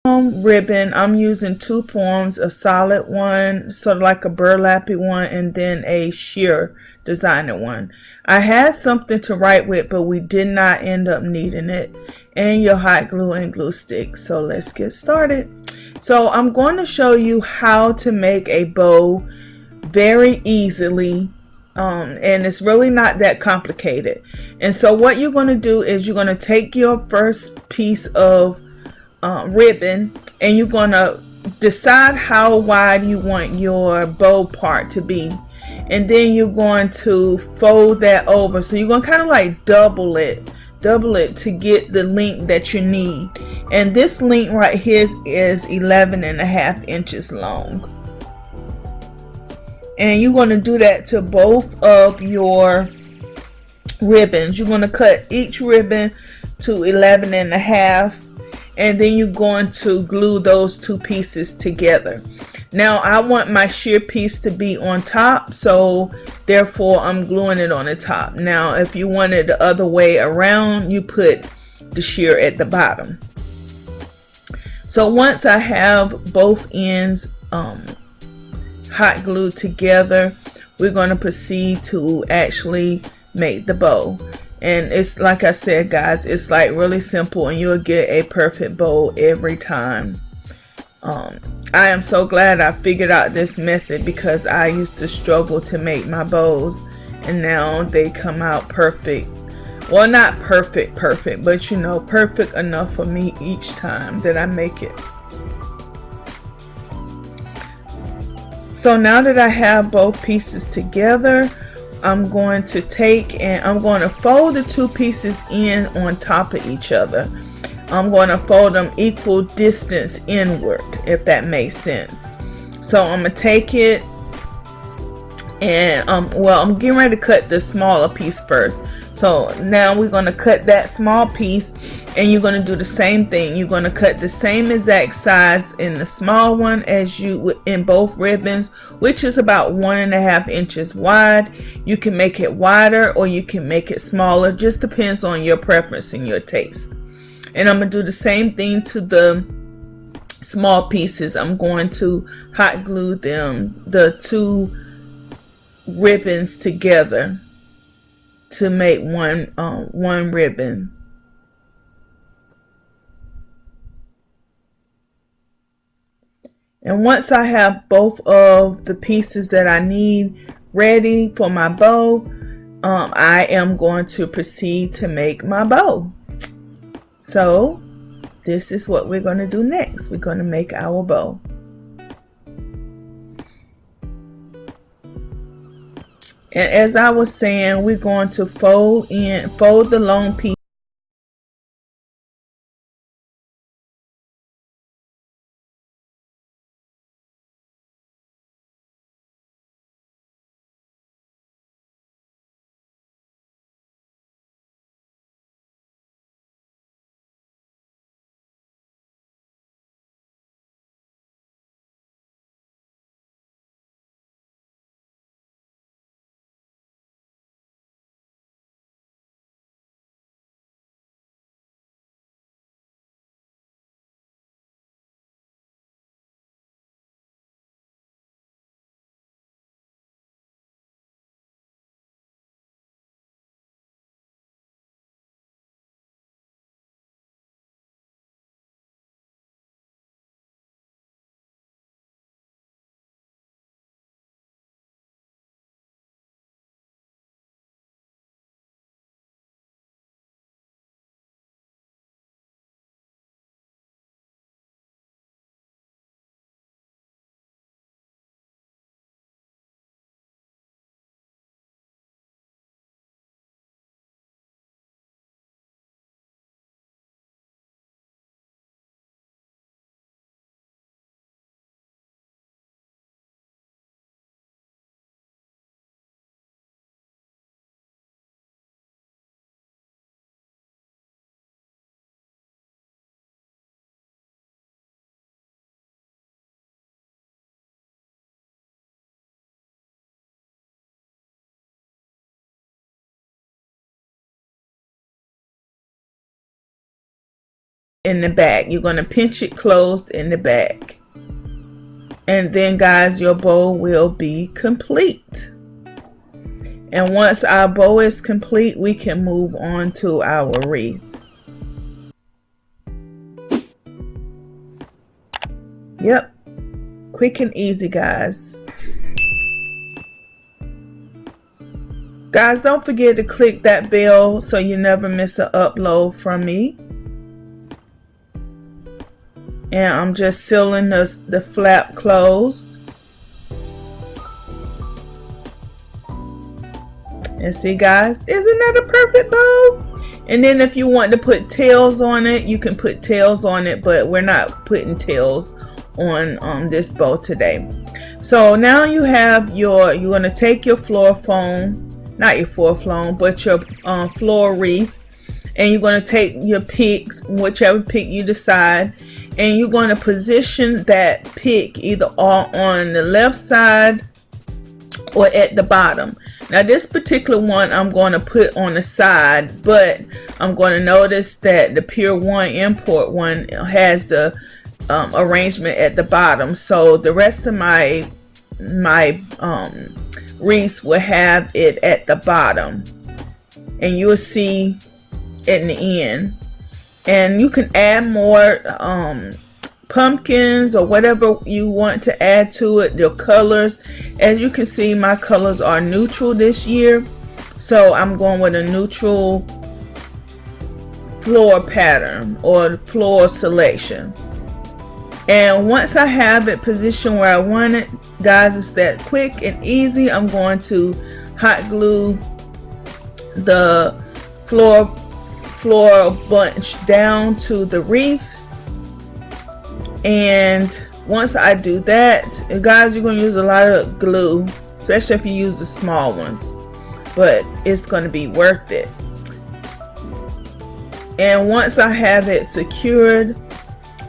ribbon, I'm using two forms, a solid one, sort of like a burlappy one, and then a sheer designer one. I had something to write with, but we did not end up needing it, and your hot glue and glue stick. So let's get started. So I'm going to show you how to make a bow very easily, and it's really not that complicated. And so what you're going to do is you're going to take your first piece of ribbon, and you're going to decide how wide you want your bow part to be, and then you're going to fold that over. So you're going to kind of like double it to get the length that you need, and this length right here is 11.5 inches long. And you're going to do that to both of your ribbons. You're going to cut each ribbon to 11.5, and then you're going to glue those two pieces together. Now I want my sheer piece to be on top, so therefore I'm gluing it on the top. Now if you want it the other way around, you put the sheer at the bottom. So once I have both ends hot glued together, we're going to proceed to actually make the bow. And it's like I said, guys, it's like really simple, and you'll get a perfect bow every time. I am so glad I figured out this method, because I used to struggle to make my bows, and now they come out perfect. Well, not perfect, but you know, perfect enough for me each time that I make it. So now that I have both pieces together, I'm going to take and I'm going to fold the two pieces in on top of each other. I'm going to fold them equal distance inward, if that makes sense. So I'm going to take it and well, I'm getting ready to cut the smaller piece first. So now we're going to cut that small piece, and you're going to do the same thing. You're going to cut the same exact size in the small one as you would in both ribbons, which is about 1.5 inches wide. You can make it wider or you can make it smaller, just depends on your preference and your taste. And I'm going to do the same thing to the small pieces. I'm going to hot glue them, the two ribbons together, to make one ribbon. And once I have both of the pieces that I need ready for my bow, I am going to proceed to make my bow. So this is what we're going to do next. We're going to make our bow. And as I was saying, we're going to fold the long piece in the back. You're going to pinch it closed in the back. And then guys, your bow will be complete. And once our bow is complete, we can move on to our wreath. Yep, quick and easy, guys. Guys, don't forget to click that bell so you never miss an upload from me. And I'm just sealing the flap closed. And see guys, isn't that a perfect bow? And then if you want to put tails on it, you can put tails on it, but we're not putting tails on this bow today. So now you have you're going to take your floor foam, not your floor foam, but your floor wreath, and you're going to take your picks, whichever pick you decide, and you're going to position that pick either on the left side or at the bottom. Now this particular one I'm going to put on the side, but I'm going to notice that the Pier 1 import one has the arrangement at the bottom, so the rest of my wreaths will have it at the bottom, and you'll see in the end. And you can add more pumpkins or whatever you want to add to it, your colors. As you can see, my colors are neutral this year, so I'm going with a neutral floor pattern or floor selection. And once I have it positioned where I want it, guys, it's that quick and easy. I'm going to hot glue the floor bunch down to the wreath. And once I do that, guys, you're going to use a lot of glue, especially if you use the small ones, but it's going to be worth it. And once I have it secured,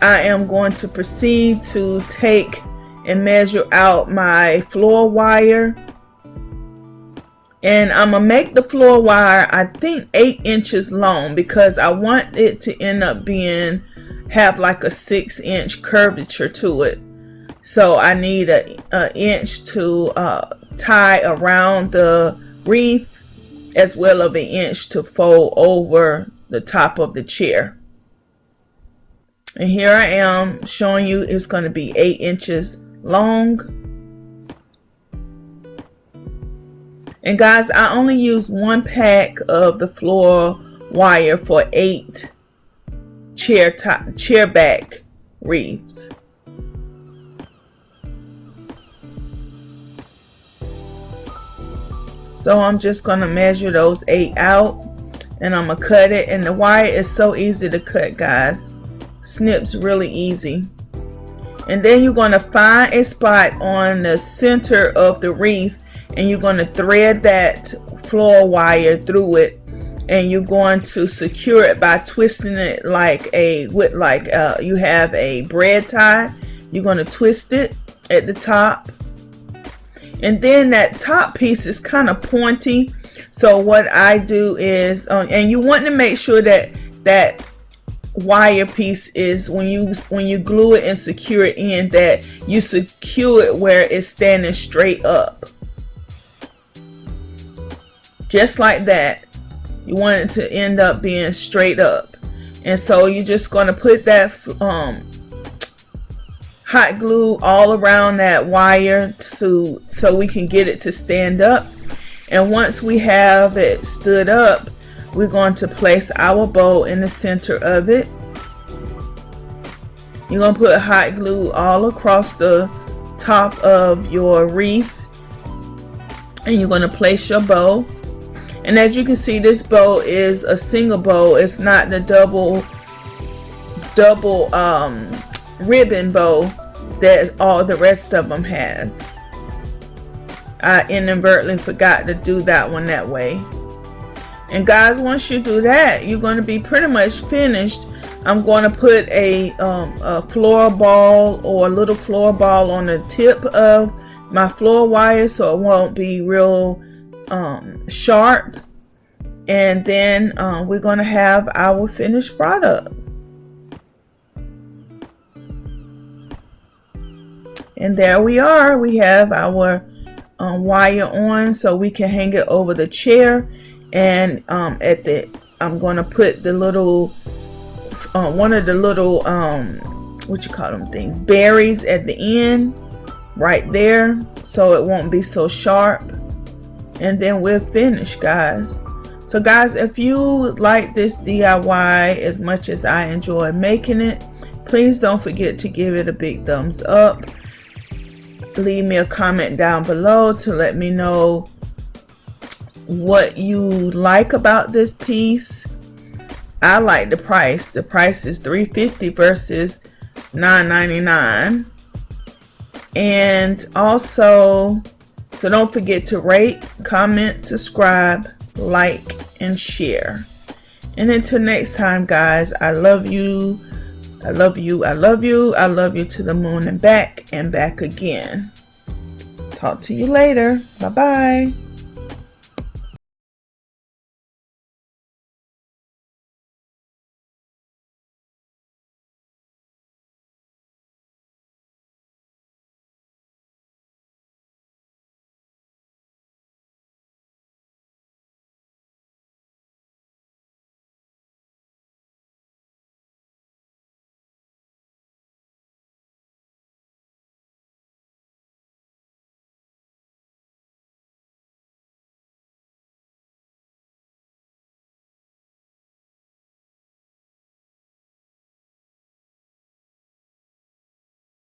I am going to proceed to take and measure out my floor wire. And I'm going to make the floor wire, I think 8 inches long, because I want it to end up have like a 6-inch curvature to it. So I need an inch to tie around the wreath, as well as an inch to fold over the top of the chair. And here I am showing you it's going to be 8 inches long. And guys, I only used 1 pack of the floor wire for 8 chair back wreaths. So I'm just going to measure those 8 out, and I'm going to cut it. And the wire is so easy to cut, guys. Snips really easy. And then you're going to find a spot on the center of the wreath, and you're going to thread that floor wire through it, and you're going to secure it by twisting it like you have a bread tie. You're going to twist it at the top, and then that top piece is kind of pointy. So what I do is, and you want to make sure that that wire piece is, when you glue it and secure it in, that you secure it where it's standing straight up, just like that. You want it to end up being straight up. And so you're just going to put that hot glue all around that wire so we can get it to stand up. And once we have it stood up, we're going to place our bow in the center of it. You're going to put hot glue all across the top of your wreath, and you're going to place your bow. And as you can see, this bow is a single bow. It's not the double ribbon bow that all the rest of them has. I inadvertently forgot to do that one that way. And guys, once you do that, you're going to be pretty much finished. I'm going to put a floor ball or a little floor ball on the tip of my floor wire, so it won't be real sharp. And then we're going to have our finished product. And there we are. We have our wire on, so we can hang it over the chair. And I'm going to put the little one of the little what you call them things, berries at the end right there, so it won't be so sharp. And then we're finished, guys. So guys, if you like this DIY as much as I enjoy making it, please don't forget to give it a big thumbs up. Leave me a comment down below to let me know what you like about this piece. I like the price. The price is $3.50 versus $9.99. And also, so don't forget to rate, comment, subscribe, like, and share. And until next time, guys, I love you. I love you. I love you. I love you to the moon and back again. Talk to you later. Bye-bye.